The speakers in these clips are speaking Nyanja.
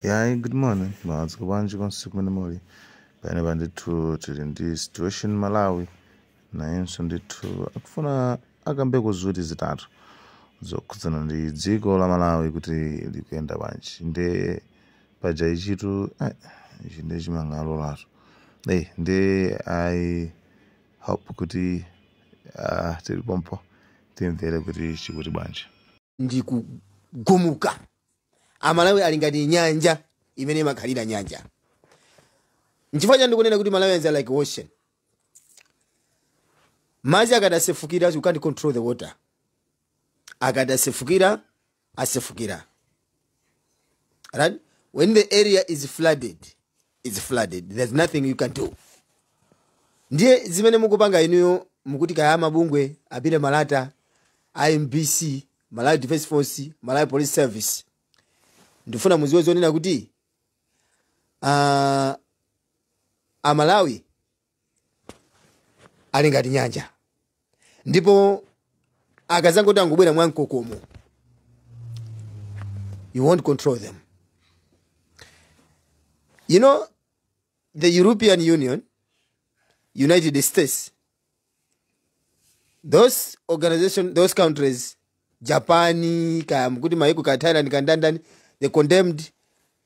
Yeah, good morning. Mazi kubanji konsiku muli. Pene banditu tili ndi situation Malawi. Na yenso nditu akufuna akambe kuzuri zitatu. Zokhudzana ndi dziko la Malawi kuti likuyenda banji. Nde paja ichitu nde chimangalo lato. Nde I hope kuti tili pompo timvere kuti chikuti banji. Ndikugumuka. Amalawi ali ngati nyanja imene imakhalira nyanja. Nchifukwa ndikunena kuti Malawi is like ocean. Madzi akadasefukira, you can't control the water. Akadasefukira, asefukira. Right? When the area is flooded, it's flooded. There's nothing you can do. Ndiye zimene mukupanga inuyo mukuti kaya mabungwe apite malata, IMBC, Malawi Defense Force, Malawi Police Service. Ndifuna muziwe zonena kuti Amalawi ali ngati nyanja. Ndipo akazangoti angobwera mwankokomo, you won't control them. You know, the European Union, United States, those organizations, those countries, Japan, mkuti maiko ka Thailand, kandandani, they condemned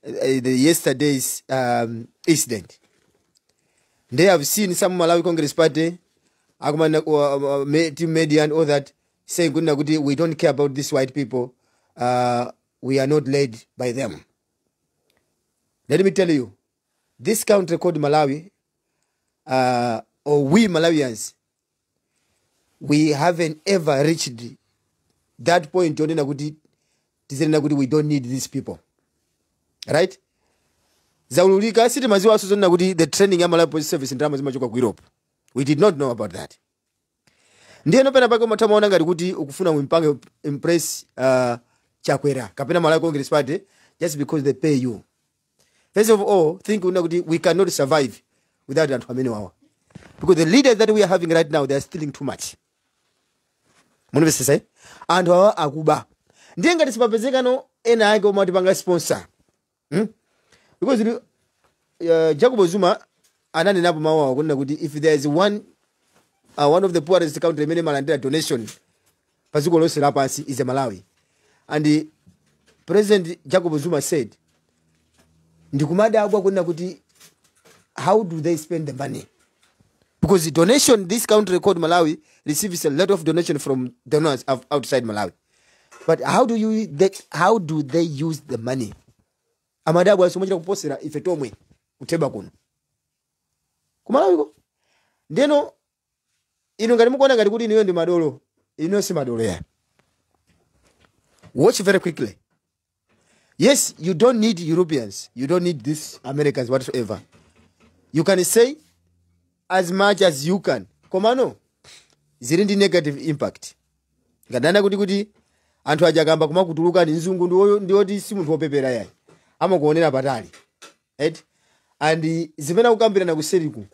the yesterday's incident. They have seen some Malawi Congress Party, team media and all that, saying, we don't care about these white people. We are not led by them. Let me tell you, this country called Malawi, or we Malawians, we haven't ever reached that point we don't need these people. Right? Zaululika city maziwa suzona kuti the training ya Malawi Police Service ndama zimachoka ku Europe. We did not know about that. Ndiye no pena pako matamaona ngati kuti ukufuna mumpange impress chakwera kapena Malawi Congress Party just because they pay you. First of all, think kuti we cannot survive without anthu amene wawa. Because the leaders that we are having right now, they are stealing too much. Munivese sai? Anthu awa akuba. Ndiye ngati sipapezeka no ena ake omati panga sponsor. Because Jacob Zuma ananena napo mawa kunena kuti if there is one of the poorest country many malandira donation paziko lonse lapansi is Malawi. And President Jacob Zuma said ndikumada akwa kunena kuti how do they spend the money? Because the donation, this country called Malawi receives a lot of donation from donors outside Malawi. But how do they use the money? Amadabu asomochira kuposera ife tomwe uteba kuno. Kumalawi ko. Ndeno ino ngati mukuona ngati kuti ino ndi madolo, ino si madolo ya. Watch very quickly. Yes, you don't need Europeans. You don't need these Americans whatsoever. You can say as much as you can. Komano, ziri ndi negative impact. Ngadana kuti anthu ajakamba kumakutuluka ndi nzungu ndioti si munthu wopepera yayi. Amakuonera patali. Right? And zimene kukambirana kuseriku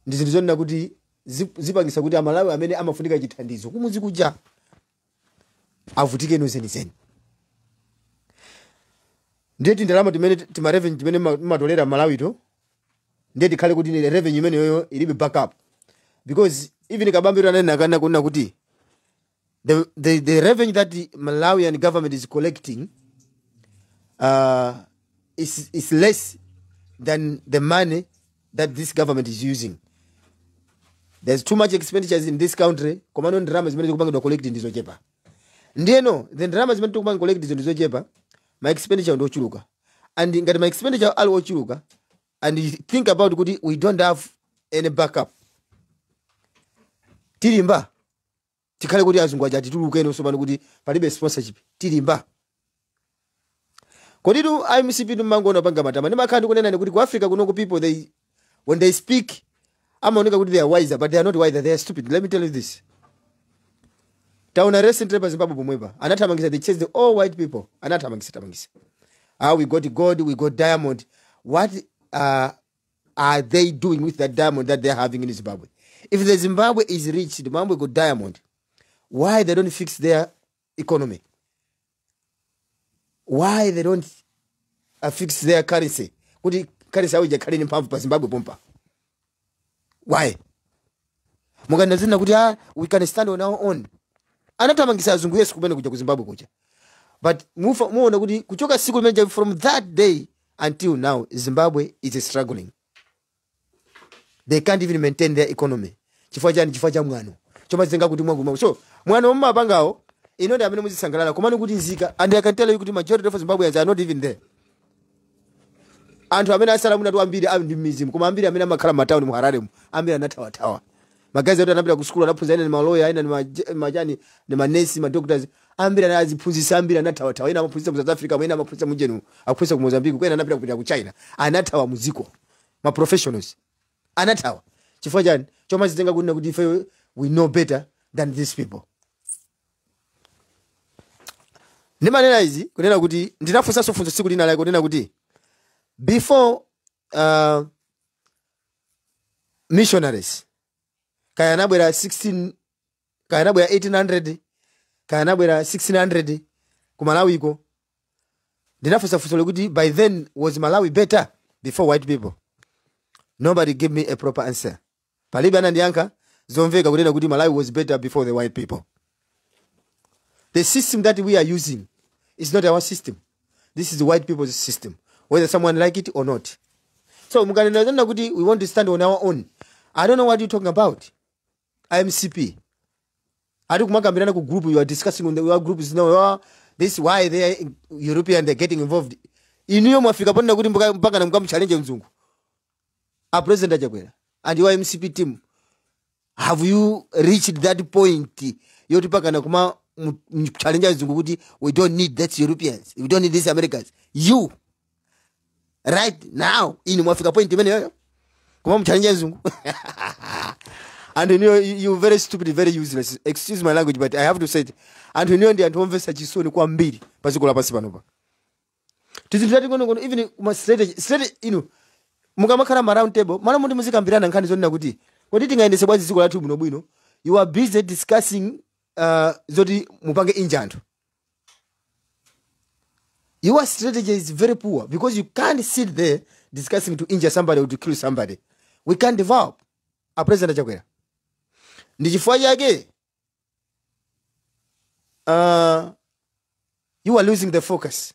ndi zinthu zonena kuti zipangisa kuti Amalawi amene amafunika chithandizo kumuzi kuja avutike no zenizeni. Ndeti ndalama tima revenue timene matolera Malawi to ndeti khale kuti ni revenue imene yoyo ilibe backup. Because even kabambiro anena kana kuna kuti the revenue that the Malawian government is collecting is less than the money that this government is using. There's too much expenditures in this country. Komano ndrama zimene zikupangidwa collect ndizo chepa. Ndieno, the ndrama zimene tikupanga collect ndizo chepa, my expenditure ndo chuluka. And ngati my expenditure ali ochuluka, and you think about kuti we don't have any backup. Tilimba. Tikhale kuti azungu aja tituluke eno so pano kuti palibe sponsorship. Tilimba. Kodidu IMCP numangona panga matama. Ndimakhandi kunena kuti ku Africa kuno people when they speak amaoneka kuti they are wiser, but they are not wiser, they are stupid. Let me tell you this. Tauna recent rappers Zimbabwe pomwepa. Anathamangisa they chase the all white people. Anathamangisa. We got gold, we got diamond. What are they doing with that diamond that they are having in Zimbabwe? If the Zimbabwe is rich, the Zimbabwe got diamond, why they don't fix their economy? Why they don't affix their currency kuti currency yawo ijakhale ni mphamvu pa Zimbabwe pompa. Why? Mukana zina kuti we can stand on our own. Anatamangisa azungu Yesu kumene kuja ku Zimbabwe kuja. But muona kuti kuchoka siku limeja from that day until now Zimbabwe is struggling. They can't even maintain their economy. Chifukwa cha mwano. Choma zenga kuti mwangu. So mwano mumapangao inode amene muzisangalala komano kuti nzika, and I can tell you kuti majority of Zimbabweans are not even there. Anthu amene asala munatu ambiri ndi mizimu koma ambiri amene amakhala matown mu Harare ambiri anatawa. Magazi yote anapita ku school anaphunzira ine ni maloya ine ni majani ni manesi ma doctors ambiri anaziphunzisa ambiri anatawa ina amaphunzisa mu South Africa ina amaphunzisa mu Jenu aphunzisa ku Mozambique kwena anapita kupita ku China anatawa muziko ma professionals anatawa chifukwa chani choma zitenga kuti ife we know better than these people. Nimanena izi kunena kuti ndinafunsa sofunzo siku lina la kunena kuti before missionaries kaya nabwera 16 kaya nabwera 1800 kaya nabwera 1600 ku Malawi ko ndinafunsa funso kuti by then was Malawi better before white people? Nobody give me a proper answer. Palibe anandiyanka zomveka kunena kuti Malawi was better before the white people. The system that we are using is not our system. This is the white people's system, whether someone like it or not. So mukanena kuti we want to stand on our own. I don't know what you're talking about. IMCP. I don't know group you are discussing on the group is now. This is why they are European, they're getting involved. In New Africa, challenge mzungu. Our president Ajakwera and your IMCP team. Have you reached that point? You challenge we don't need that Europeans. We don't need these Americans. You right now in Africa point come challenge. And you're very stupid, very useless. Excuse my language, but I have to say it. And you know the antonvesa chisoni kwa mbili pasikola pasi panopa. Tizindati ngono even strategy mukamakhala ma round table mana mundi muzikambirana nkhani zonna kuti kodi tingaendese bwazi ziko lathu bwino bwino. You are busy discussing zoti mupange injanto. Your strategy is very poor because you can't sit there discussing to injure somebody or to kill somebody. We can't develop. A president Ajakwera. Ndichifukwa chake you are losing the focus.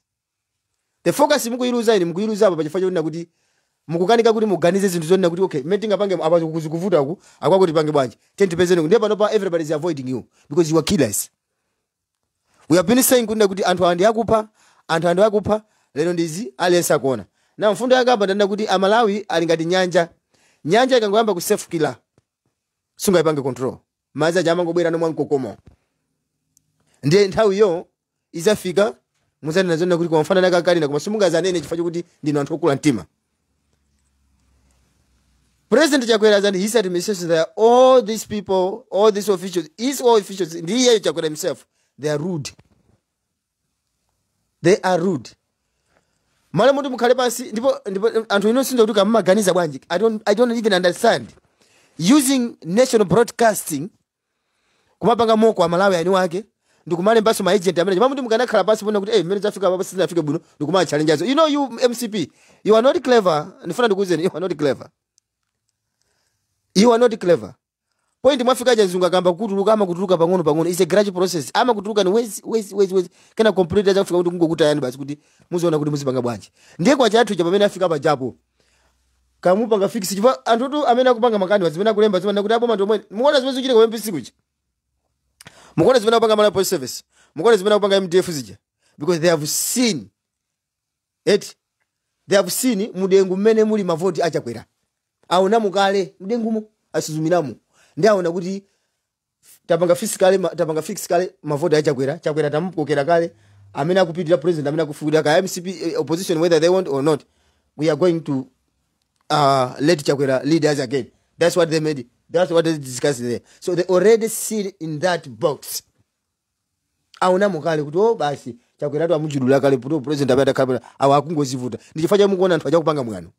The focus mukuyiluza apa pachifukwa choti kuti mukukanika kuti muganize zinthu zonna kuti okay meeting apange apa kuvuta ku akwakuti pange bwanji 10% ndiye panopa everybody is avoiding you because you are killers. We have been saying kuti anthu andi akupha lero ndizi aliyense akuona. Na mfundo yakamba ndanda kuti Malawi ali ngati nyanja ikangoyamba ku self killer sunga ipange control maza jama ngobwera no mwankokomo ndiye nthawi yo izafika muzana nazona kuti kwa mfana nakakali na koma simungazanene chifukwa kuti ndino anthu okula mtima. President Chakwera and his administration, there are all these people, all these officials, ndiye Chakwera himself, they are rude. They are rude. Mala mutu mukhale pansi ndipo anthu ino sinzo kuti kamaganiza bwanji. I don't even understand. Using national broadcasting kumapanga moko wa Malawi ani wake ndikumale mbaso ma agent amene pamuti mukanakhala pansi pona kuti mmene zafika papa sinafika bwino ndikumala challenges. You know you MCP, you are not clever. Ndifuna ndikuzeni you are not clever. You are not clever. Point mwafika jazunga kamba kutuluka pang'ono is a gradual process. Ama kutuluka ni wezi kana complete aja kufika kuti kungokuta yani basi kuti muziona kuti muzipanga bwanji. Ndiye kwa chathu cha pamene afika pa japo. Kamupanga fix chifa anthu amene akupanga makani wazimene kulemba zimene kuti aboma ndomwe. Muona zimene zichite ku MPC kuchi. Muona zimene akupanga mala police service. Muona zimene akupanga MDF zija. Because they have seen mudengu mmene muli mavoti achakwera. Aona mukale mudengumo asizumiramu ndi aona kuti tapanga fiscal mavoti achakwera tamupokera kale amene akupitira president amene akufuira ka MCP opposition whether they want or not. We are going to let Chakwera lead us again. That's what they made. That's what they discussed there. So they already sit in that box. Aona mukale kuti basi Chakwera amujulula kale president abata kale awakungozivuta ndichifanya mukuona anthu acha kupanga mwano.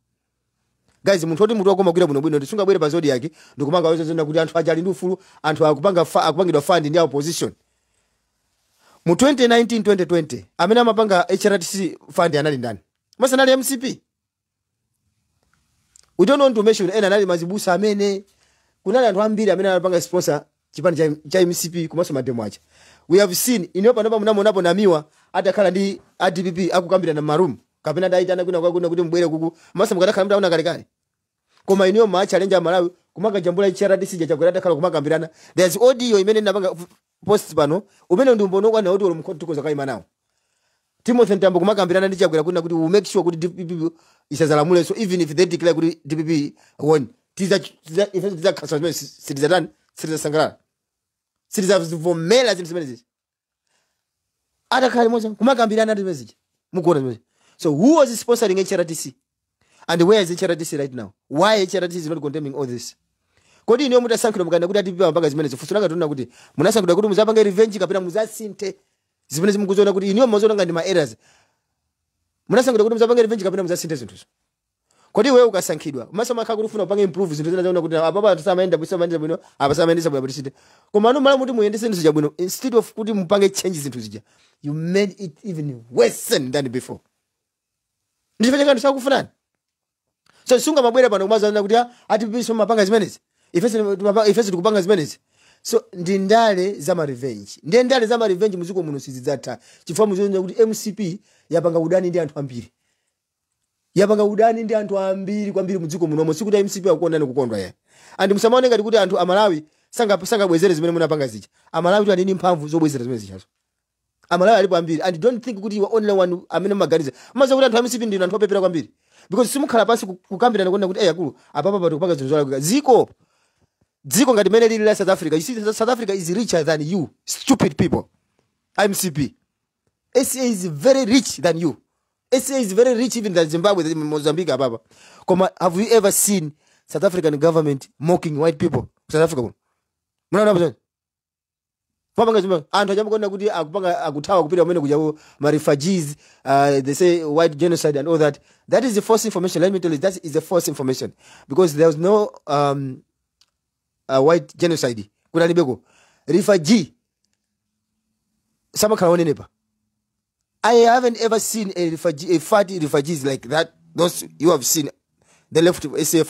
Guys, munthu akoma kwira bwino ndisunga bwere pa zodi yake ndikumanga wezo zina kuti anthu ajali ndi ufulu anthu akupangidwa fund ndi opposition. Mu 2019-2020 amene amapanga HRTC fund anali ndani? masanali MCP. We don't want to mention ena nali mazibusa amene kunali anthu ambiri amene anapanga sponsor chipani cha MCP kumaso mademo acha. We have seen inopa ndopa munapo namiwa atakhala ndi ADPP akukambira na maroom kapena daitana kuna kuti mbwere kuku masa mukadakhala mtaona kale koma iniyo ma challenge ya Malawi kumaka jambula CRDC chakwera atakhala kumakambirana. There's audio imene ndapanga post pano umene ndi mbono kwa na audio mukhotukoza kaima nawo Timothy Ntambo kumakambirana ndi chakwera kuna kuti we make sure kuti DPP isazalamule. So even if they declare kuti DPP won tiza khasa sangala vomela zinthu zimene zizi atakhala moja kumakambirana ndi message mukuona message. So who was sponsoring HRDC and where is HRDC right now? Why HRDC is not condemning all this? Kodi iniyo mutasankhira mukanda kuti DPP amapanga zimene zifusunanga tuna kuti munasankhira kuti muzapanga revenge kapena muzasinthe zimene zimukuzoona kuti iniyo mazoona ngandi ma errors. Munasankhira kuti muzapanga revenge kapena muzasinthe zinthu. Kodi wewe ukasankhidwa masama akha kuti ufuna upanga improve zinthu zina zaona kuti apapa tusamaenda bwino apasamayendesa bwino bwisite koma anu mala muti muyendese zinthu zabwino instead of kuti mupange change zinthu zija you made it even worse than before. Ndifanye kanthu sakufunani. So sunga mabwera pano kumazana kuti ati so mapanga zimenezi ifesi tikupanga zimenezi. So ndindale za ma revenge ndendale za ma revenge muziko muno sizidzatha chifukwa muzoona kuti MCP yapanga udani ndi anthu ambiri. Yapanga udani ndi anthu ambiri kwambiri muziko muno sikuti MCP akukondana kukondwa yeye. And musamaone ngati kuti anthu amalawi sanga bwezere zimene munapanga zija. Amalawi tu anini mphamvu zobwezera zimene zichazo. Amalawi alipo ambiri and don't think kuti you are only one amene maganiza. Maza kuti anthu MCP ndi anthu opepera kwambiri. Because simukhala pasi kukambirana kuona kuti yakulu apapa patu kupanga zinthu zolakika. Dziko ngati mene lili la South Africa. You see South Africa is richer than you stupid people. MCP. SA is very rich than you. SA is very rich even than Zimbabwe, than Mozambique, apapa. Koma, have we ever seen South African government mocking white people? South Africa. Muna na Pamanga Zimbabwe. Anto jamu kona kuti akutawa kupita umene kujabu ma refugees, they say white genocide and all that. That is the false information. Let me tell you, that is the false information. Because there was no white genocide. Kuna nibeko. Refugee. Sama kalaone nepa. I haven't ever seen a fat refugees like that. Those you have seen, the left SA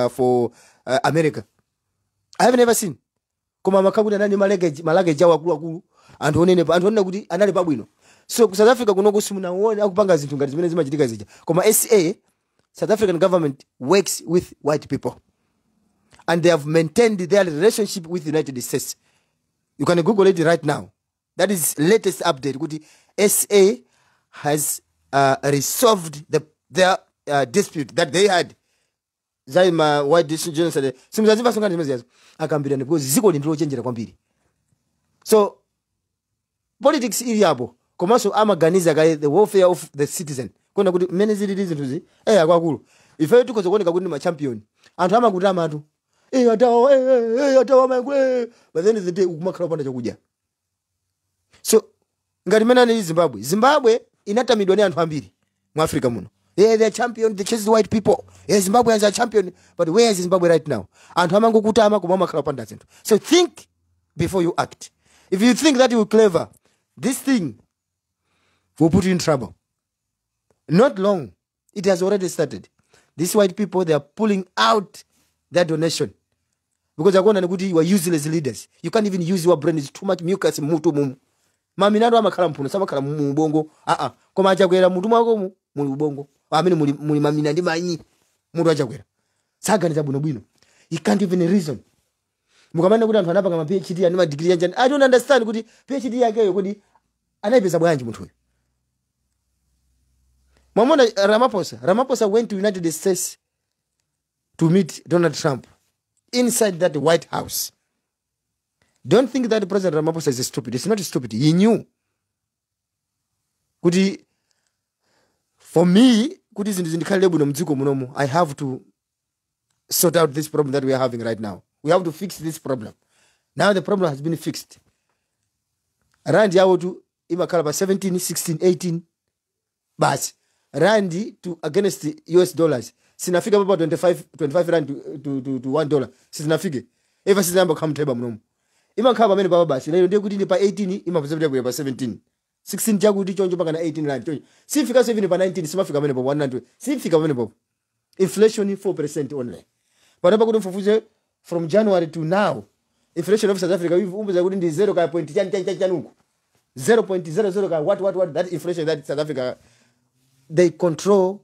for America. I haven't ever seen. Kuma makabuda nani malage jawa kulu and onene kuti anali pabwino. So South Africa kuno kusumuna wone akupanga zinthu ngati zimene zimachitika zija. Koma SA, South African government works with white people. And they have maintained their relationship with the United States. You can Google it right now. That is latest update. Kuti SA has resolved their dispute that they had. Zaima white decision said simzaziva songa ndimeziyazo akambirana because ziko ndilo chenjera kwambiri. So politics iliapo komanso amaganiza kai the welfare of the citizen. Kona kuti mene zili zinthuzi akwakulu. Ife tukoze kuoneka kuti ma champion. Anthu amakutama atu. Atawa mangwe. But then the day ukumakhala panda chakudya. So ngati mena ni Zimbabwe inatamidwa ni anthu ambiri mu Africa muno. They are champion, they chase the white people. Zimbabwe is a champion, but where is Zimbabwe right now? Anthu amangokutama kumama khala panda zinthu. So think before you act. If you think that you're clever, this thing will put you in trouble. Not long. It has already started. These white people, they are pulling out their donation. Because they're going to you are useless leaders. You can't even use your brain. It's too much mucus mutu mumu. Mami nado amakhala mphuno samakhala mu ubongo. Koma achakwera mutu mwako mu ubongo. Amene muli mamina ndi manyi. Mutu achakwera. Saganiza bwino. You can't even reason. Mukamana kuti anthu anapanga ma PhD ani ma degree yanjani. I don't understand kuti PhD yake kuti anayipeza bwanji munthu uyu. Mwamona Ramaphosa went to United States to meet Donald Trump inside that White House. Don't think that President Ramaphosa is stupid. It's not stupid. He knew. Kuti, for me, I have to sort out this problem that we are having right now. We have to fix this problem. Now the problem has been fixed. Randi yawotu imakhala 17, 16, 18. But Randi to against the US dollars. Sinafika about 25 rand to $1. Sinafike. Ever since I'm come table mnomu. Ima kaba mene baba basi. Leo ndiye kuti ni pa 18, ima pa 17. 16 chakuti chonjo paka na 18 rand chonjo sifika 7 pa 19 simafika pamene popo 100 sifika pamene popo inflation 4% only panopa kuti mfufuze from January to now inflation of South Africa umbuza kuti ndi 0 ka point chanuko 0.00 ka what that inflation that South Africa they control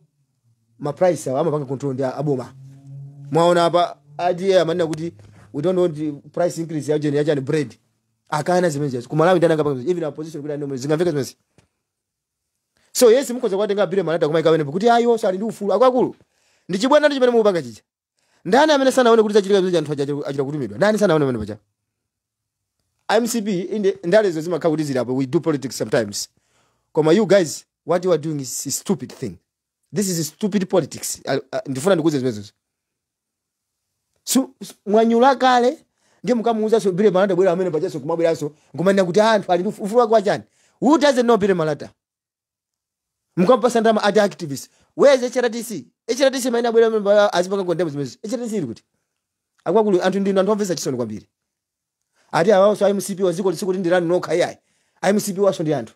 my price amapanga control ndi aboma mwaona apa adi amanena kuti we don't want the price increase ya bread akana zimenezi ku Malawi ndana ngapa even a position kuti ndo zingafika zimenezi so yes mukhoza kwatenga bile malata kumaika wene kuti ayo sali ndi ufulu akakulu ndi chibwana ndi chimene mupanga chicha ndani amene sanaone kuti zachitika zija anthu achira kutumidwa ndani sanaone pamene pacha MCB inde ndalezo zimakhala kuti zilipo we do politics sometimes koma you guys what you are doing is a stupid thing this is a stupid politics ndifuna ndikuze zimezo so mwanyula kale ndiye mukamuuza so bile malata bwera amene pachaso kumabweraso ngomanena kuti anthu ali ndi ufulu wake wachani who doesn't know bile malata mukapasa ndama ad activists where is HRTC maina bwera azipanga condemn zimezo HRTC ili kuti akwakulu anthu ndino anthu omvesa chisoni kwambiri ati awawo so MCP waziko lisiku tindirani nokha yayi MCP waso ndi anthu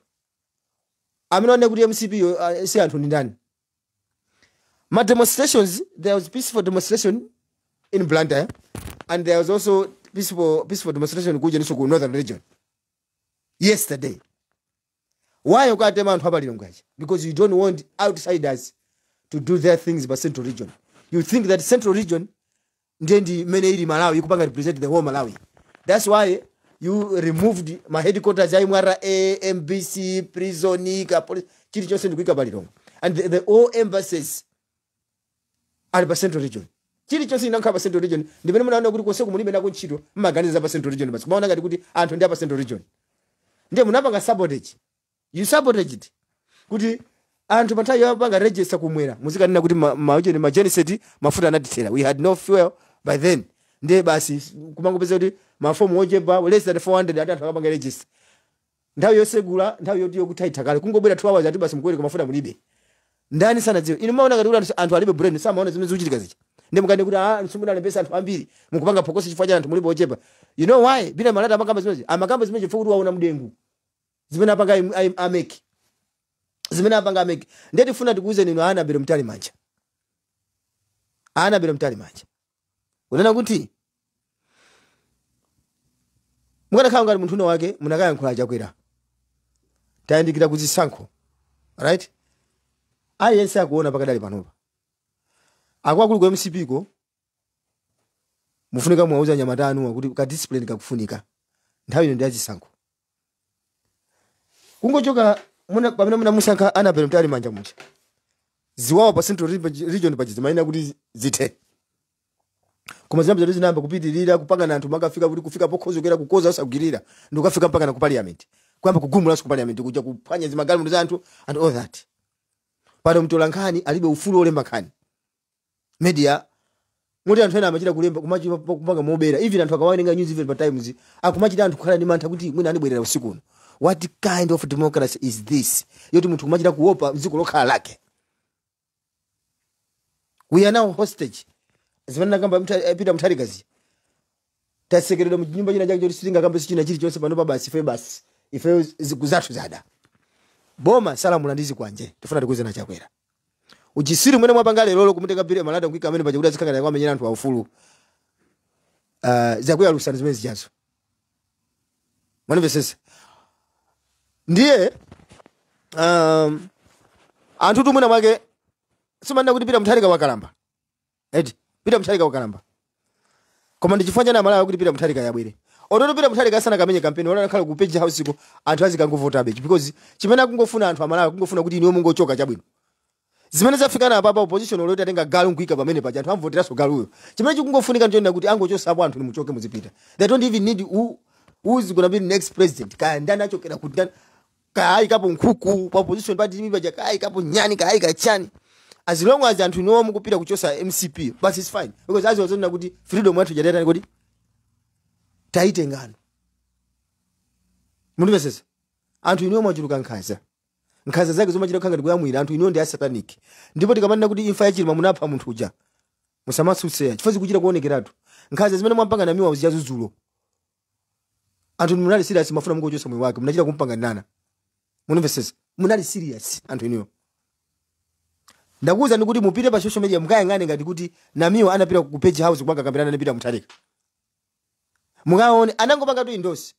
amene kuti MCP si anthu ndi ndani ma demonstrations there was peaceful demonstration in Blantyre and there was also peaceful demonstration kuja niso ku northern region yesterday why you got them anthu abalilongaje because you don't want outsiders to do their things by central region you think that central region ndi mene ili Malawi ikupanga represent the whole Malawi that's why you removed my headquarters ya imwara MBC prison ka police chili chose ndikuika balilongo and the all embassies are by central region chili chose inanka by central region ndimene munaona kuti kose kumulibe nako ntchito mmaganiza pa central region basi kumaona ngati kuti anthu ndi pa central region ndiye munapanga sabotage you sabotaged kuti anthu panthawi yapanga register kumwera muzikanena kuti maujeni magenicide mafuta anatithera we had no fuel by then ndiye basi kumangopeza kuti mafomu ochepa less than 400 ati anthu akapanga register nthawi yosegula nthawi yoti yokutaitha kale kungobwera 2 hours ati basi mukwere mafuta mulibe ndani sana dziwo inu maona ngati anthu alibe brain samaona zimene zikuchitika zichi ndiye mukane kuti msunguna alembesa anthu ambiri mukupanga phokosi chifukwa cha anthu mulibe ochepa you know why bila malata amakamba zimene amakamba zimene chifukwa kuti waona mdengu zimene apanga ameki zimene apanga ameki ndiye tifuna tikuuze nino ana bero mtali manja unena kuti mukana ngati munthu wake munakayankhula chakwera tayandikira kuzisankho right aliyense akuona pakadali panopa akwakulu ku MCP ko mufunika mwauza nyamatanu kuti ka discipline kakufunika nthawi ino ndi azisankho kungochoka pamene munamusankha ana bero mtali manja mucha ziwawa pa central region pachizi maina kuti zithe koma zinambe zinamba kupitirira kupanga na anthu makafika kuti kufika pokhozokera kukoza usagirira ndikafika mpaka na ku parliament kwamba kugumula ku parliament kuja kuphwanya zimagalimo za anthu and all that pano mtola nkhani alibe ufulu olemba nkhani media muti anthu ena amachita kulemba kumachita kupanga mobera even anthu akawaenga news even pa times akumachita anthu kukhala ndi mantha kuti mwina anibwerera usiku uno what kind of democracy is this yoti munthu kumachita kuopa dziko lokhala lake we are now hostage zimene kamba Peter Mutharikazi tasekerera mu nyumba china chake choti sitinga kamba sichina chili chonse pano basi ife zikuzathu zada boma salamu landizi kwanje tifuna tikuze na chakwera uchisiri mwene mwapanga lero kumuteka bile malata kuika amene paja kuti azikangana kwa menyera anthu aufulu zakuya lusana zimene zijazo manifesese ndiye anthu tumwena mwake simanena kuti Peter Mutharika wakalamba Peter Mutharika wakalamba koma ndichifanya na Malawi kuti Peter Mutharika yabwere onoto Peter Mutharika sana kamenye campaign wala nakhala ku page house ko anthu azikangovota bechi because chimene akungofuna anthu amalawi kungofuna kuti iniwo mungochoka chabwino zimene zafikana apapa opposition oloti atenga galu nkuika pamene paja anthu amvoteraso galuyo chimene chikungofunika njoona kuti angochosapo anthu ni muchoke muzipita they don't even need who is going to be the next president kaya ndani achokera kuti kai kapo nkhuku pa opposition party mi paja kai kapo nyani kai kachani as long as anthu no mukupita kuchosa MCP but it's fine because as wazona kuti freedom yathu jadeta ni kuti taitengana mundu vesese anthu iniwo mwachuluka nkhaza zake zomachita khanga ndikuyamwira anthu iniwo ndi a satanic ndipo tikamanena kuti imfa yachilima munapha munthu uja musamasutseya chifazi kuchita kuonekeratu nkhaza zimene mwampanga na miwa uzijazuzulo anthu munali serious mafuna mungochosa moyo wake munachita kumpanga nana munimvesesa munali serious anthu inuyo ndakuwuza ndikuti mupite pa social media mukayang'ane ngati kuti namiwo anapita ku page house kumanga kambirana anapita mutharika mukaone anangopanga tu indosi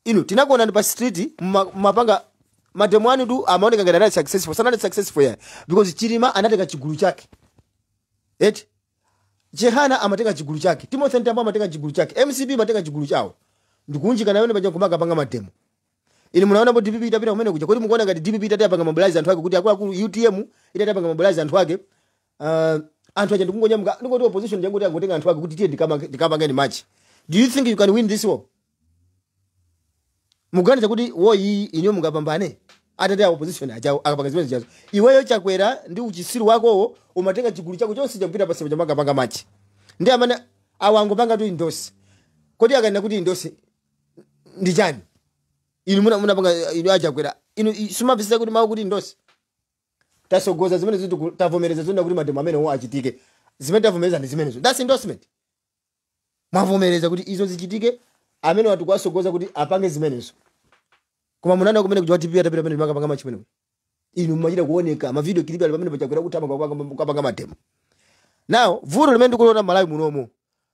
inu tinakuonani pa street mapanga mademo anu tu amaoneka ngati anali successful sanali successful ya because Chilima anateka chigulu chake eti Jehana amateka chigulu chake Timothy Ntambo amateka chigulu chake MCB amateka chigulu chawo ndikunjika nayo paja kumanga panga mademo ini munaona bo DPP itapita kumene kuja kuti mukuona ngati DPP itapanga mobilize anthu ake kuti akulu UTM itapanga mobilize anthu ake anthu aja ndikungonyamuka ndingoti opposition jangu yangotenga anthu ake kuti tiye ndikapanga ni match. Do you think you can win this war? Muganiza kuti war iyi inyo mungapambane atati opposition aja akapanga zimene zijazo iweyo chakwera ndi uchisiru wakowo umatenga chigulu chako chonse chakupita pa sebe chamanga panga match ndi amana awangopanga tu endorse kodi akaenda kuti endorse ndi chani inu munapanga inu achakwera inu sumabvisa kuti mawu kuti endorse tasogoza zimene zitu tavomereza zona kuti mademo amene wo achitike zimene tavomereza ndi zimenezo that's endorsement mavomereza kuti izo zichitike amene watu kwasogoza kuti apange zimenezo koma munana kumene kuja TP atapita pamene makapanga match pamene inu mmachita kuoneka ma video clip ali pamene pachakwera kutama kwapanga mademo now vuto limene ndikuona Malawi munomo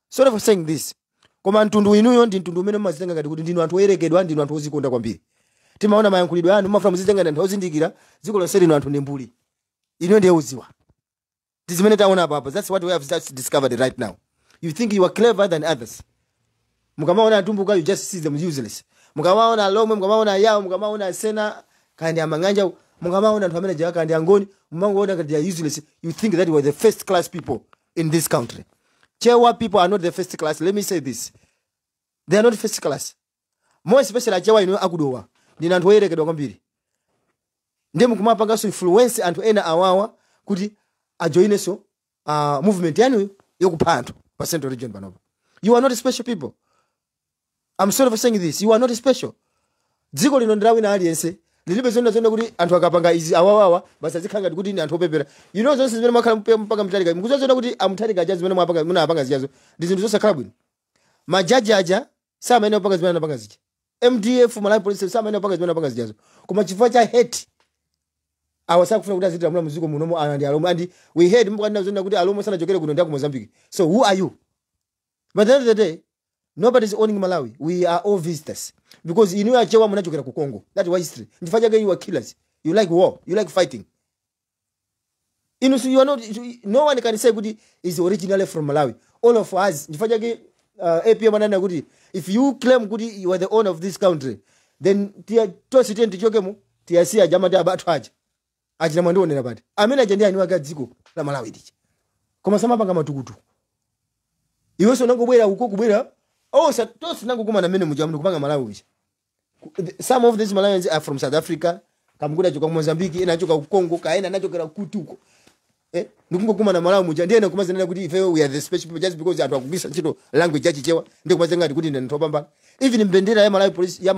sorry for saying this koma mtundu inuyo ndi mtundu umene mmazitenga ngati kuti ndinu anthu oyerekedwa ndinu anthu ozikonda kwambiri timaona mayankhulidwe anu mafuna muzitenga ndi anthu ozindikira dziko lonse lino anthu ndi mbuli inu ndiye uziwa tizimene taona apa that's what we have just discovered right now. You think you are clever than others. Mukamaona Tumbuka, you just see them useless. Mukamaona Lomwe, mukamaona Yao, mukamaona Sena kandi amanganja, mukamaona anthu amene jaka kandi angoni, mumangoona ngati they are useless. You think that you are the first class people in this country. Chewa people are not the first class. Let me say this. They are not first class. More especially Chewa ino akudowa. Ndi anthu oyerekedwa kwambiri. Ndiye mukumapanga so influence anthu ena awawa kuti ajoine so movement yanu yokupha anthu pa Central Region panopa. You are not special people. I'm sorry for saying this. You are not special. Dziko lino ndawi na aliyense lilibe zonda kuti anthu akapanga izi awawawa basa zikhanga kuti ni anthu opepera. You know zonse zimene mwakhala mpaka mtalika. Mukuzozona kuti amtalika ajazi zimene mwapanga munapanga zijazo. Ndi zinthu zonse khala bwino. Majaji aja samene opanga zimene anapanga zija. MDF Malawi police samene opanga zimene anapanga zijazo. Koma chifukwa cha hate awasaka kufuna kuti azitira muziko munomo ndi alomo and we heard mbukana zonda kuti alomo sana chokere kuno ndako Mozambique. So who are you? But at the end of the day, nobody is owning Malawi. We are all visitors. Because you know Chewa munachokera ku Congo. That's why history. Ndifajaga you are killers. You like war. You like fighting. You know, so you are not. No one can say kuti is originally from Malawi. All of us. Ndifajaga APM manana kuti if you claim kuti you are the owner of this country, then tia tosite ndichoke mu tia si ajama ndi abatu aja. Ajina mwando nena bati. Amene ajende ani waga dziko la Malawi dichi. Koma samapanga matukutu. Iwe so nangobwera uko kubwera sa tosi nangokuma na mene mujamu kupanga Malawi. Some of these Malawians are from South Africa, kamukuda choka Mozambique, ena choka ku Congo, kaena nachokera kutuko. Ndikungokuma na Malawi muja ndiye nakumaza nena kuti ife we are the special people just because atu akugisa chito language yachi chewa ndiye kumaza ngati kuti ndani topamba. Even mbendera ya Malawi police ya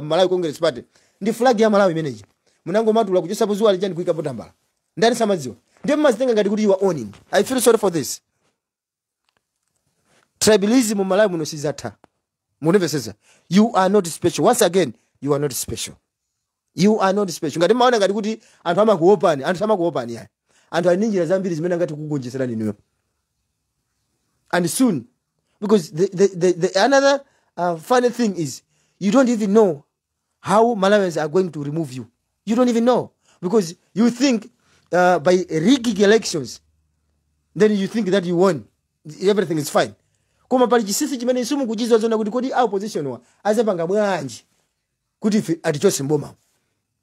Malawi Congress Party ndi flag ya Malawi manager. Munango matula kuchosa buzu alijani kuika potambala. Ndani samaziwa. Ndiye mmazitenga ngati kuti you are owning. I feel sorry for this. Tribalism in Malawi muno sizatha. Muniveseza. You are not special. Once again, you are not special. You are not special. Ngati maona ngati kuti anthu amakuopani, anthu amakuopani ya. Anthu aninjira zambiri zimene ngati kugonjeserani niyo. And soon, because the another funny thing is, you don't even know how Malawians are going to remove you. You don't even know. Because you think by rigging elections, then you think that you won. Everything is fine. Koma pali chisisi chimene isumu kuchizwa zona kuti kodi opposition wa azapanga bwanji kuti ife atichose mboma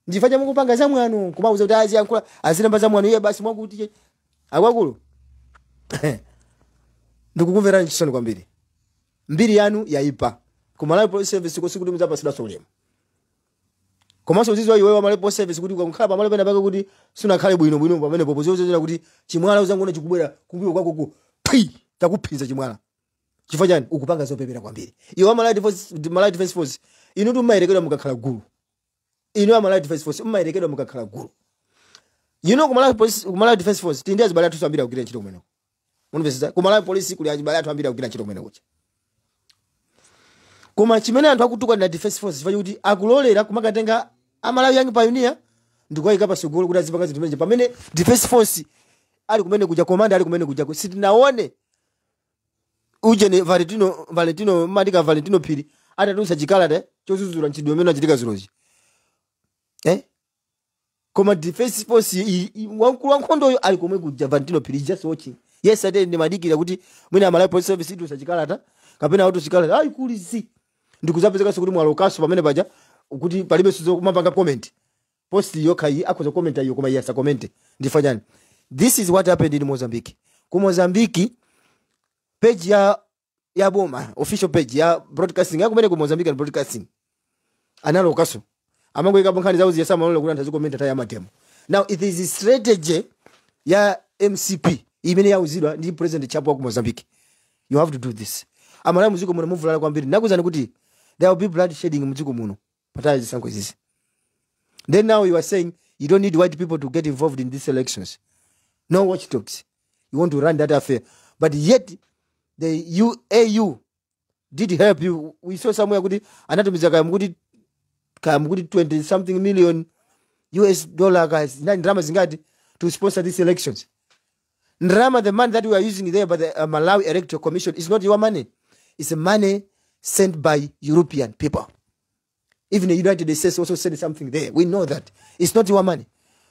ndifaja mukupanga zamwano kumauza kuti azi yankula azilamba zamwano iye basi mwakuti akwakulu ndikukumvera chisoni kwambiri mbiri yanu yaipa ku Malawi Police Service ko sikuti muzapasira solemo komanso uzizwa iwe wa Malawi Police Service kuti ukakhala pamalo pena pake kuti sunakhale bwino pamene popo zozera kuti chimwala uzangona chikubwera kumbuyo kwako ku takuphinza chimwala. Chifukwa chani ukupanga zopepera kwambiri. Iwe Malawi Defense Force inu tumayerekedwa mukakhala gulu. Inu Malawi Defense Force umayerekedwa mukakhala gulu. You know Malawi Defense Force tindi azibala tusambira kugira ntchito kumene. Muniveseza ku Malawi Police kuli azibala atambira kugira ntchito kumene kucha. Koma chimene anthu akutuka na Defense Force chifukwa kuti akulolera kumakatenga Amalawi young pioneer ndikuwayika pasogolo kuti azipanga zinthu zimenezi pamene defense force ali kumene kuja commander ali kumene kuja sitinaone uje Valentino Madika Valentino Phiri atatusa chikalata chozuzula nchidwe mmene achitika zirozi koma defense force wankulu wankhondoyo ali komwe kuja Valentino Phiri just watching yesterday ndimadikira kuti mwina Malawi police service itusa chikalata kapena auto chikalata ayi kulisi ndikuzapezeka kuti mwalokaso pamene paja kuti palibe sizo kumapanga comment post yokai akoza comment ayo koma yasa comment ndifanyani. This is what happened in Mozambique. Ku Mozambique page ya boma official page ya broadcasting ya kumene ku Mozambique broadcasting analokaso amango ikapo nkhani zawo ziyasa malolo kuti anthu comment ataya matemo. Now it is a strategy ya MCP imene yauzidwa ndi president chapo ku Mozambique. You have to do this. Amalawi muziko muno muvulala kwambiri nakuzani kuti there will be blood shedding muziko muno pataya zisankho izi. Then now you are saying you don't need white people to get involved in these elections. No watchdogs. You want to run that affair. But yet, the AU did help you. We saw somewhere kuti anatumiza kamukuti 20 something million US dollar guys. Ndrama zingati to sponsor these elections. Ndrama, the money that we are using there by the Malawi Electoral Commission is not your money. It's a money sent by European people. Even the United States also sent something there. We know that. It's not your money.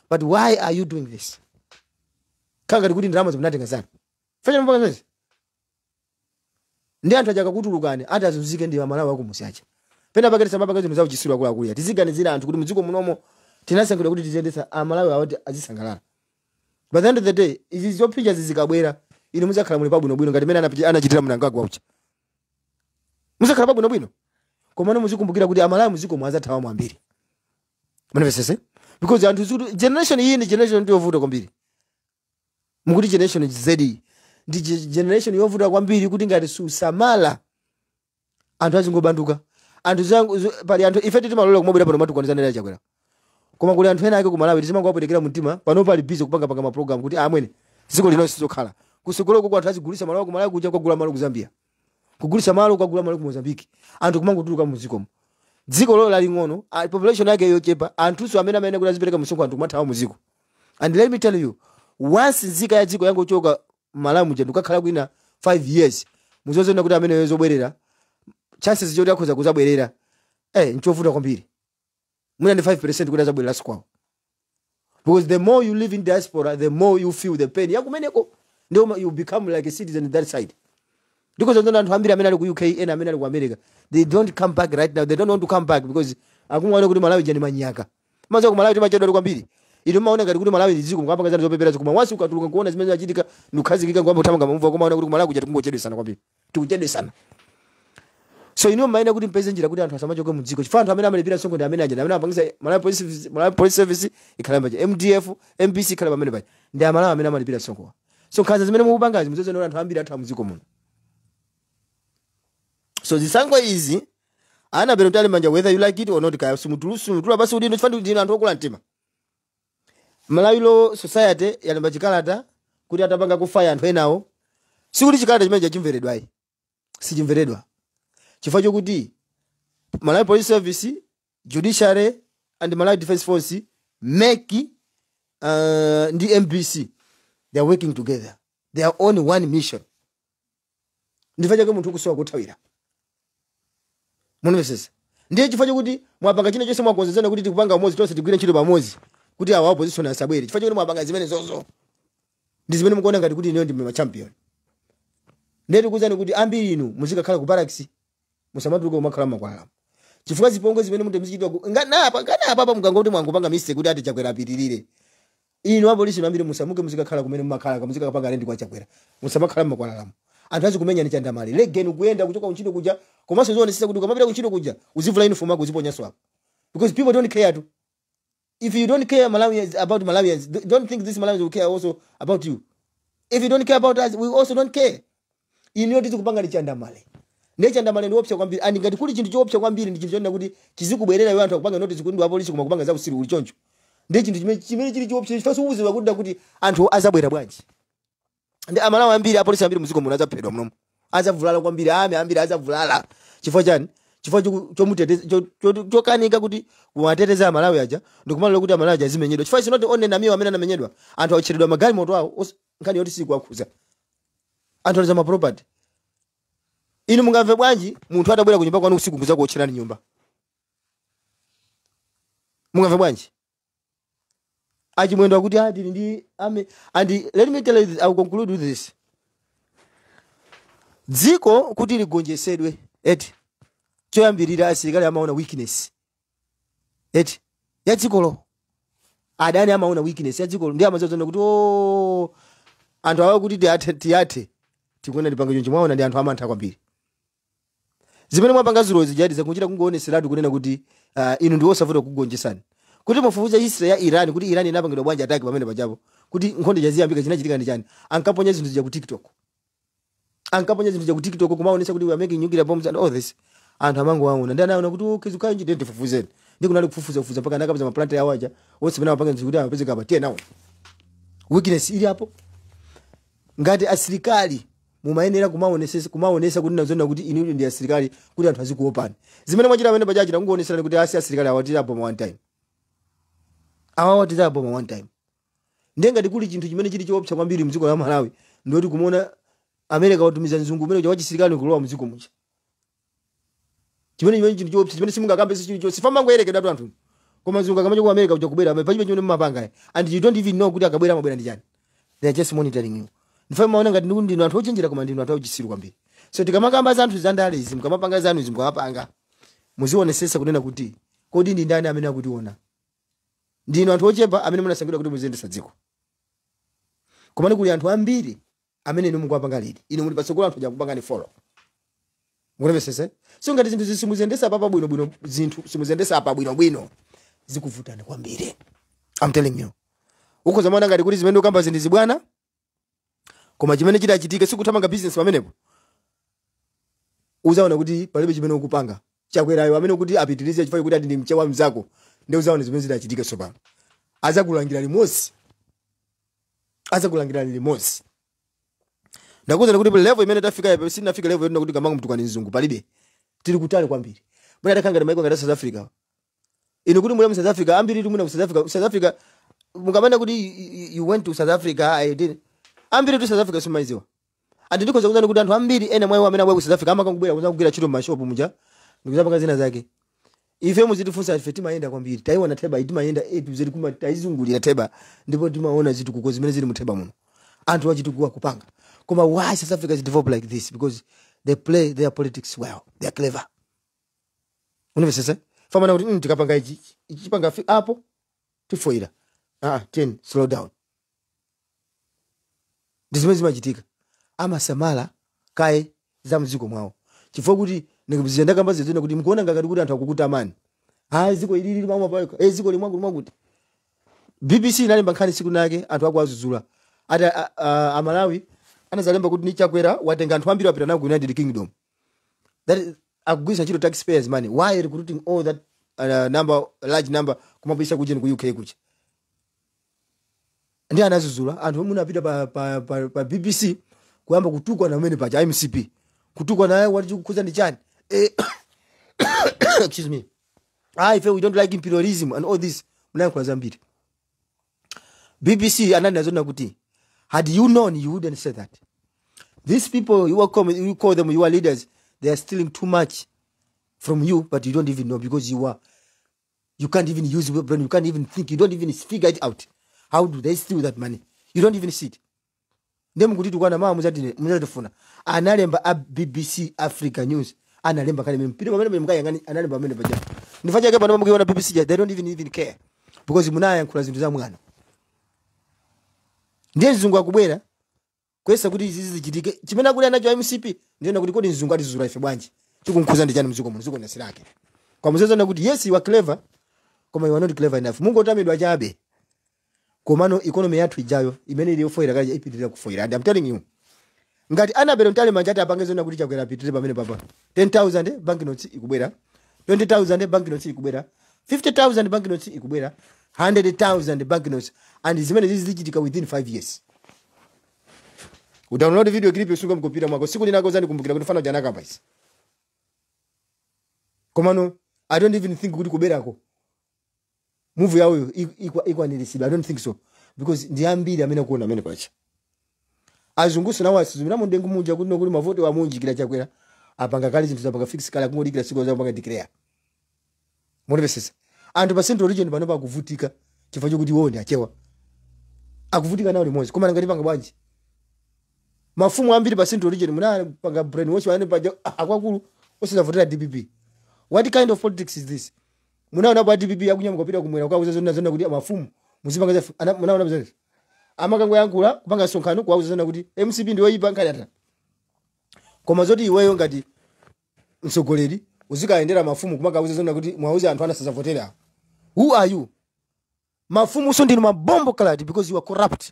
But why are you doing this? Kanga kuti ndrama zikunatenga sana. Fanya mpaka mezi. Ndi anthu achaka kutulukane atazunzike ndi Malawi wako musiacha. Pena pakati sababa kazi muzawu chisiro akula akuya. Tiziganizira anthu kuti muziko munomo tinasankhula kuti tiziyendesa Malawi awati azisangalala. By the end of the day, izi zo pictures zikabwera ine muzakhala muli pabwino bwino ngati mene anachitira mnangagwa ucha. Muzakhala pabwino bwino. Komano muzikumbukira kuti Malawi muziko mwazathawa mwambiri. Manifesese? Because anthu generation iyi ni generation ndi yovuta kwambiri. Mukuti generation Z ndi generation yovuta kwambiri kuti ngati susamala anthu azingobanduka. Anthu zangu pali anthu ife timalola kumabwera pano matukonezanira chakwera. Koma kuli anthu ena ake ku Malawi tizimangowaperekera mtima pano pali busy kupanga ma program kuti amwene ziko lino sizokhala. Kusukolo kwa anthu azigulisa malo ku Malawi kuja kugula malo ku Zambia. Kugulisa malo kugula malo ku Mozambique. Anthu kumangotuluka muziko. Dziko lolo laling'ono, population yake yochepa, anthu so amene kuti azipereka msongo anthu kumathawa muziko. And let me tell you, once nzika ya dziko yango choka Malawi muje ndukakhala kwina 5 years muzozona kuti amene yozobwerera chances zoti akhoza kuzabwerera nchovuta kwambiri mwina ndi 5% kuti azabwerera sikwawo. Because the more you live in diaspora, the more you feel the pain yakumeneko, ndio you become like a citizen in that side. Because anthu ambiri amene ali ku UK ena amene ali ku America, they don't come back right now. They don't want to come back because akumwana kuti Malawi jani manyaka maza ku Malawi timachedwa kwambiri. Ino maona ngati kuti Malawi ndiziko mukapanga zanu zopepera zikuma once ukatuluka kuona zimene zachitika nukhazikika ngwambo tamanga mumva koma kuti Malawi kuja tikungochedwa sana kwambiri. Tikuchedwa sana. So ino maina kuti mpeze njira kuti anthu asamachoke muziko. Chifukwa anthu amene amalipira songo ndi amene aja amene apangisa Malawi police service ikhalamba cha MDF, MBC ikhalamba amene paja. Ndi Malawi amene amalipira songo. So khanza zimene mukupangazi muzozena anthu ambiri atha muziko muno. So zisankho izi ana bero tali manja whether you like it or not kaya simutulu basi kuti ndifandi kuti anthu okula mtima. Malawi Law Society yalemba chikalata kuti atapanga kufaya anthu enawo. Sikuti chikalata chimene chimveredwa ayi. Sichimveredwa. Chifukwa chokuti Malawi Police Service, Judiciary and Malawi Defense Force make the MBC. They are working together. They are on one mission. Ndifanya kama mtu kusowa kutawira. Munivesesa. Ndiye chifukwa chokuti mwapanga chine chose mwakonzezana kuti tikupanga mozi tonse tigwire ntchito pamozi. Kuti awa opposition asabwere. Chifukwa chokuti mwapanga zimene zozo. Ndi zimene mukuona ngati kuti ino ndi champion. Ndiye tikuzani kuti ambiri inu muzikakhala ku barracks. Musamatuko makhala makwala. Chifukwa zipongo zimene munthu mzichitwa ngana apa muganga kuti mwangopanga mistake kuti ati chakwera apitirire. Inu apolisi ambiri musamuke muzikakhala kumene mumakhala kamuzika kapanga rendi kwa chakwera. Musamakhala makwala. Anthu azikumenya ni chandamali. Legeni kuyenda kuchoka kuntchito kuja. Komanso zone sisa kuti ukamapita kuntchito kuja uzivula uniform yako uziponya swap. Because people don't care too. If you don't care about Malawians, don't think this Malawians will care also about you. If you don't care about us, we also don't care. Inu ndizo kupanga ni chandamali. Necha ndamale ndiopsa kwambiri ani ngati kuli chinthu choopsa kwambiri ndi chinthu chona kuti chizikubwerera iwo anthu akupanga notice kuti apolisi kumakupanga za usiri uli choncho. Ndi chinthu chimene chili choopsa chifaso uziwa kuti anthu azabwera bwanji. Ndi Amalawi ambiri apolisi ambiri muziko muno azaphedwa muno. Azavulala kwambiri ambiri azavulala. Chifukwa chani? chifukwa chomuteteza chokanika kuti kuwateteza Malawi aja ndikumalola kuti Malawi aja zimenyedwa chifukwa it's not only namiwo amene anamenyedwa anthu acheredwa magali moto awo nkhani yoti sikuakhuza anthu aliza maproperty. Inu mungamve bwanji munthu atabwera ku nyumba kwanu usiku kuza kuotcherani nyumba? Mungamve bwanji? Achimwendo akuti ati ndi and let me tell you this, I will conclude with this. Dziko kuti ligonjesedwe eti choyambirira asilikali amaona weakness eti ya dzikolo, adani amaona weakness ya dzikolo ndi amazozona kuti anthu awa kuti tiyathe tikuona lipanga chonchi mwaona ndi anthu amantha kwambiri. Zimene mwapanga zirozi jadi zakunjira kungoonetseratu kunena kuti inu ndi osavuta kugonjesani. Kuti mufufuza history ya Iran kuti Iran inapangidwa bwanji ataki pamene pajapo kuti nkhondo jaziyambika chinachitika ndi chani, ankaponya zinthu zija ku TikTok, ankaponya zinthu zija ku TikTok kumaonesa kuti we are making nuclear bombs and all this. Anthu amango waona ndi anaona kuti ukizuka nje ndende fufuzeni ndi kunali kufufuza mpaka nakabza maplanta ya waja wose bana wapanga nzikuti apezeka apa tie nawo weakness ili hapo. Ngati asilikali mumayenera kumaonesa kuti nazona kuti inu ndi asilikali kuti anthu azikuopani. Zimene mwachita pamene pajaji kungoonesa kuti asilikali awatira hapo one time, awawatira hapo one time. Ndenga ndikuli chinthu chimene chili choopsa kwambiri mdziko la Malawi ndoti kumuona America watumiza nzungu umene wachi silikali kulowa mdziko mucha. Chimene chinthu choopsa chimene simungakambe sichili cho sifama ngoyerekedwa anthu. Koma zungu kamacho ku America kuja kubera palibe chimene mumapanga and you don't even know kuti akabwera mabwera ndi chani. They are just monitoring you. Ndifanye maona ngati ndinu anthu ochenjera koma ndinu anthu ochisiru kwambiri. So tikamakamba za anthu zandale izi mkamapanga zanu izi mkamapanga muzionesesa kunena kuti kodi ndi ndani amene akutiona. Ndinu anthu ochepa amene munasangidwa kuti muziyendesa dziko. Koma kuli anthu ambiri amene inu mukupanga lidi. Inu muli patsogolo anthu akupanga ni follow. Mukumvesese? So ngati zinthu simuziyendesa apa bwino zinthu simuziyendesa apa bwino zikuvutana kwambiri. I'm telling you. Uko zamana ngati kuti zimene ukamba zindizi bwana. Koma chimene chitachitika sikuthamanga business pamenepo. Uzaona kuti palibe chimene ukupanga. Chakwerayo amene kuti apitirize chifukwa kuti ati ndi mchewa mzako. Ndio uzaona zimene zitachitika sopano. Azakulangira limosi. Azakulangira limosi. Ndakuza kuti level imene tafika yapo sinafika level yona kuti kamanga mtukani nzungu palibe. Tili kutali kwambiri. Bwana atakanga maiko ngati South Africa. Ino kuti muli mu South Africa ambiri tumuna ku South Africa mukamanda kuti you went to South Africa I did. Ambiri tu South Africa simaiziwa. Andi ndikoza kuzana kuti anthu ambiri ena mwayo amene abwe ku South Africa amakangubwera kuzakugwira chito mashop muja. Ndikuzapanga zina zake. Ife muzitifunsa ife timayenda kwambiri. Taiwana teba itimayenda zili kuma taizungulira teba ndipo timaona zitu kuko zimene zili muteba muno. Anthu achitukuwa kupanga. Koma why South Africa is developed like this? Because they play their politics well. They are clever. Univesese? Fama na kuti tikapanga ichi panga hapo tifoira. Slow down. Ndizimezi machitika. Ama samala kai za mziko mwao. Chifukwa kuti ndikuziyenda kamba zizina kuti mkuona ngakati kuti anthu akukuta amani. Ziko ilili mama pale. Ziko limwangu kuti. BBC inalemba nkhani siku nake anthu akwazuzula. Ata Malawi anazalemba kuti ni chakwera watenga anthu ambiri apita naku United Kingdom. That is akugwisa chiro taxpayers money. Why recruiting all that large number kumapisa kujeni ku UK kucha. Ndi anazuzula anthu munapita pa BBC kuyamba kutukwa na mene pacha MCP. Kutukwa naye wati kukuza ndi chani. Excuse me. If we don't like imperialism and all this mnankula zambiri. BBC ananazona kuti had you known you wouldn't say that. These people you call them your leaders, they are stealing too much from you but you don't even know because you can't even use your brain, you can't even think, you don't even figure it out. How do they steal that money? You don't even see it. Ndemu kuti tukwana mama muzatufuna. Analemba BBC Africa News. Analemba kale mpira pamene mkayangani analemba pamene paja. Ndifaje ke pano mukiona BBC they don't even care because munaya nkula zinthu za mwana. Ndiye zungu akubwera kwesa kuti izi zichitike. Chimene akuli anacho MCP ndiona kuti kodi zungu atizuzula ife bwanji. Tikunkuza ndi chani mziko muno nasirake. Kwa mzezo na kuti yes you are clever koma you are not clever enough. Mungu otamidwa chabe. Komano economy yathu ijayo imene ili yofoira kaja ipitirira kufoira. And I'm telling you. Ngati anabero ntale manjati apangezo na kuti chakwera pitirira pamene papa. 10,000 bank notes ikubwera. 20,000 bank notes ikubwera. 50,000 bank notes ikubwera. 100,000 bank notes and zimene zichitika within 5 years. Udownload video clip yosunga mkompyuta mwako. Siku linako zani kumbukira kuti fana jana kamba isi. Komano, I don't even think kuti kuberako. Movie yawo ikwaniritsidwa. I don't think so. Because ndi ambiri amene kuona amene pacha. Azunguso nawo asizumira mundengu munja kuti nokuli mavoto wa munjikira chakwera. Apanga kali zinthu zapanga fix kala kungodikira siku zapanga declare. Murivesesa. Anthu pa Central Region pano pakuvutika chifukwa chokuti wonde achewa. Akuvutika nawo limodzi. Koma ngati panga bwanji. Mafumu ambiri pa Central Region muna panga brainwash wane pa akwakulu osizavotera DPP. What kind of politics is this? Munaona pa DPP yakunyama kupita kumwera kwa zona kuti mafumu muzipanga munaona bizanesi. Amakango yankula kupanga sonkhano kwa zona kuti MCP ndiyo ipa nkayata. Koma zoti iweyo ngati msogoleri uzikaendera mafumu kumaka uzezona kuti mwauze anthu anasazavotera. Who are you? Mafumu so ndinu mabombo kalati because you are corrupt.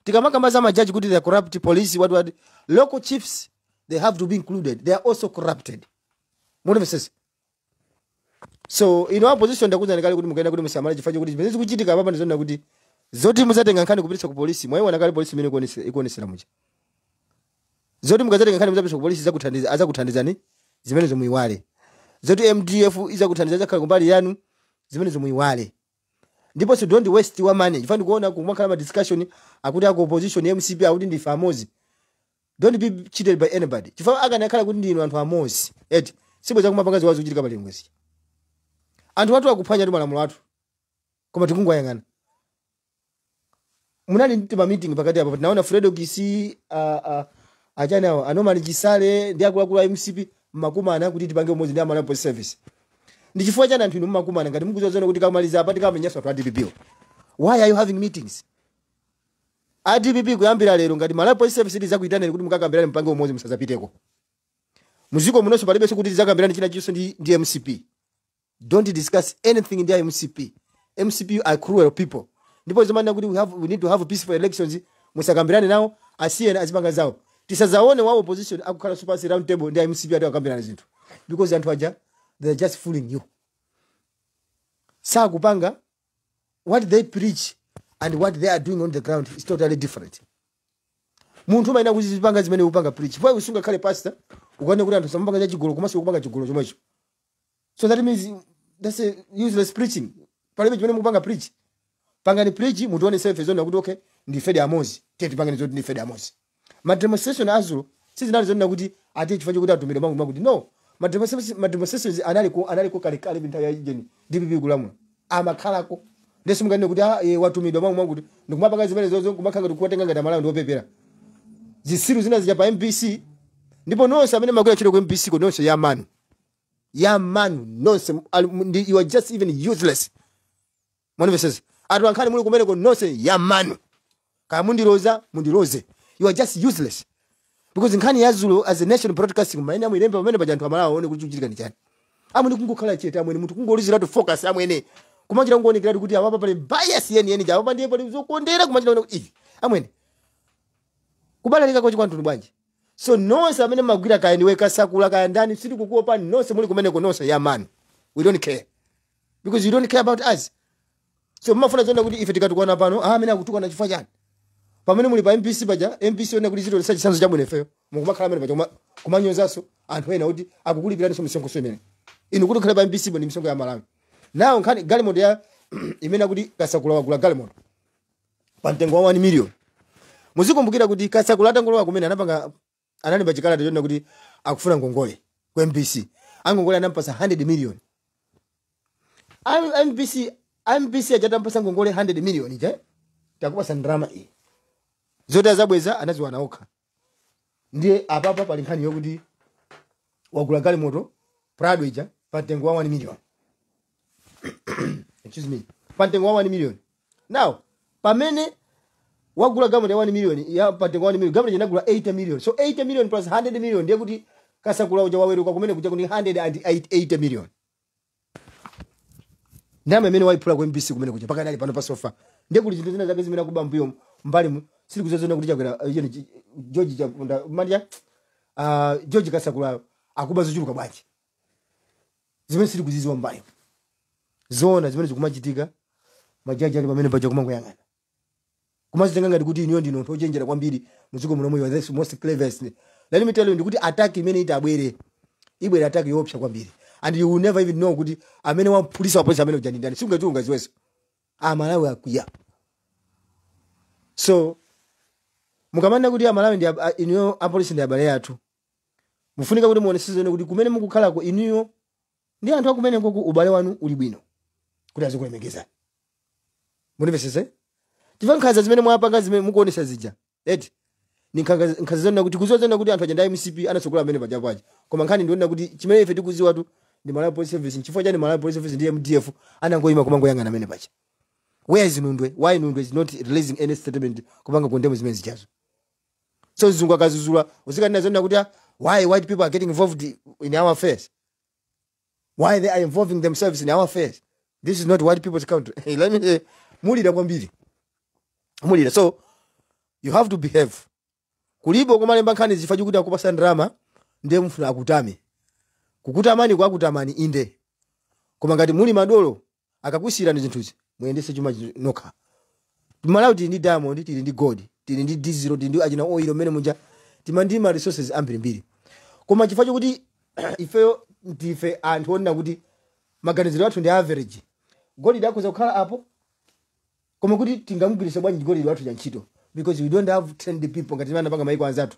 Tikamaka maza majaji kuti they are corrupt, police what local chiefs they have to be included. They are also corrupted. Mbona msese? So in our position ndakuza ndikali kuti mukaenda kuti musamala chifacho kuti zimene zikuchitika papa ndizona kuti zoti muzatenga nkhani kupitisa ku police mwayiona kali police imene ikuonesera mucha. Zoti mukazatenga nkhani muzapitisa ku police azakuthandizani zimene zomuyiwale. Zoti MDF izakuthandiza zakhala kumbali yanu zimene zomuyiwale. Ndipo so don't waste your money. Ifani kuona kumakhala ma discussion akuti ako opposition MCP akuti ndi famosi. Don't be cheated by anybody. Chifukwa akanakhala kuti ndinu anthu amosi. Eti sibweza kumapanga wazo kuchitika pali mwezi. Anthu watu akuphwanya ndi malamulo athu. Koma tikungwayangana. Munali ndi ma meeting pakati apo naona Fredo Kisi achana awo anomali Chisale ndi akula MCP makumana kuti tipange umodzi ndi Malawi Police Service. Ndi chifukwa chani anthu inu makumana ngati mukuzozona kuti kamaliza apa tikamenyaswa pa DPP. Why are you having meetings? DPP kuyambira lero ngati Malawi Police Service izakuitana kuti mukakambirane mpange umodzi musazapiteko. Muziko munonso palibe kuti tizakambirane china chonse ndi MCP. Don't discuss anything in the MCP. MCP are cruel people. Ndipo zamani kuti we need to have peaceful elections. Musakambirane nawo asiyena azipanga zawo. Tisazaone wa opposition akukhala super round table ndi MCP atakambirana zinthu. Because anthu aja they're just fooling you. Sa kupanga what they preach and what they are doing on the ground is totally different. Munthu maina kuzipanga zimene upanga preach. Boy usunga khale pastor ukone kuti anthu samapanga cha chigolo komanso kupanga chigolo chomwecho. So that means that's a useless preaching. Palibe chimene mupanga preach. Panga ni preach mutuone self zone kuti okay ndi fede amozi. Tete panga ni zoti ndi fede amozi. Ma demonstration azo sizinali zona kuti ati chifanye kuti atumire mangu kuti no. Ma demonstrations analiko kale binta ya jeni DPP kulamula. Amakhalako. Ndesi mungane kuti watumidwa mangu kuti ndikumapanga zimene zozo kumakhanga kuti kuwatenga ngati Malawi ndiopepera. Zisiru zina zija pa MPC ndipo nonse amene makwera chiro ku MPC ko nonse ya manu. Ya manu nonse you are just even useless. Mwana verses. Adu ankani muli kumene ko nonse ya manu. Kaya mundiroze. You are just useless. Because nkhani ya Zulu as a national broadcasting maina muilembe pamene pajantu Malawi aone kuti kuchitika ndi chani. Amwe kungokhala chete amwe munthu kungoluzira to focus amwene. Kumanjira kungoonekera kuti apa pali bias yeni ja apa ndiye pali zokondera kumanjira kuti ivi. Amwene. Kubalalika kwa chikwantu bwanji. So nonse amene magwira kaya niwe kasakula kaya ndani siti kukuopa nonse muli kumene ko nonse ya man. We don't care. Because you don't care about us. So mafuna zonda kuti ife tikatukwana pano amene akutukwana chifukwa chani. Pamene muli pa MPC baja MPC ona kuti zito chisanzo cha bwino ifeyo mukumakhala amene baja kumanyonzaso anthu ena kuti akukulipirani so misongo semene. Inu kuti khala pa MPC bo ni misongo ya Malawi. Now nkhani galimoto ya imene kuti kasakula wagula galimoto. Pa mtengo wa 1 million. Muzikumbukira kuti kasakula atangolowa kumene anapanga anani bachikala tayona kuti akufuna ngongole ku MPC. Angongole anampasa 100 million. MPC ajatampasa ngongole 100 million je? Takupasa ndrama hii. Zote zabweza anaziwana okha. Ndiye apapa pali nkhani yokuti wagula galimoto Prado ija patengo wa 1 million. Excuse me. Patengo wa 1 million. Now, pamene wagula galimoto ya 1 million ya patengo wa 1 million galimoto inagula 80 million. So 80 million plus 100 million ndiye kuti kasakula uja waweruka kumene kuja kuti 180 million. Ndama imene waipula ku MPC kumene kuja paka nali pano pa sofa. Ndiye kuti zinthu zina zake zimene kuba mbuyo mbali mu sili kuzozona kuti chakwera George chapunda manja George kasakula akuba zochuluka bwanji. Zimene sili kuziziwa mbayo. Zona zimene zikumachitika majaji ali pamene paja kumangoyangana. Kumazitenga ngati kuti iniyo ndino ochenjera kwambiri muziko muno moyo this most cleverest. Let me tell you ndikuti attack imene itabwere. Ibwera attack yopsa kwambiri. and you will never even know kuti amene wa police wa police amene ujani ndani singati ungaziweso Malawi akuya. So mukamanda kuti Malawi ndi inuyo apolisi ndi abale athu mufunika kuti muoneseze kuti kumene mukukhala ko inuyo ndi anthu akumene ko ubale wanu uli bwino kuti azikulemekeza. Munimvesese chifukwa nkhanza zimene mwapanga zimene mukuonesa zija eti ni nkhanza zona kuti kuzozena kuti anthu ajenda MCP anasokola amene paja paja koma nkhani ndiona kuti chimene ife tikuziwa tu ndi Malawi Police Service chifukwa chani Malawi Police Service ndi MDF anangoyima kumango yangana amene paja. Where is Nundwe? Why Nundwe is not releasing any statement kupanga condemn zimene zijazo? So zungu akazuzula usika ndinazona kuti why white people are getting involved in our affairs? Why they are involving themselves in our affairs? This is not white people's country. Hey, let me say mulira kwambiri. Mulira. So you have to behave. Kulibo kumalemba nkhani zifaji kuti akupasa ndrama ndiye mfuna akutame. Kukutamani kwa akutamani inde. Koma ngati muli madolo akakusira ndi zinthuzi muyendese chuma nokha. Malawi tili ndi diamond, tili ndi gold, tili ndi diesel, tili ndi ajina oil mene munja timandima resources ambirimbiri. Koma chifaji kuti ifeyo ndife anthu onena kuti maganiziro athu ndi average. Gold yakuza kukhala apo. Koma kuti tingamugwiritsa bwanji gold wathu ya ntchito because we don't have trained people ngati mana panga maiko anzathu.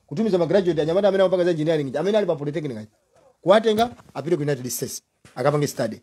Kutumiza graduate anyamata amene amapanga za engineering amene ali pa polytechnic. Kuwatenga apite ku United States akapanga study.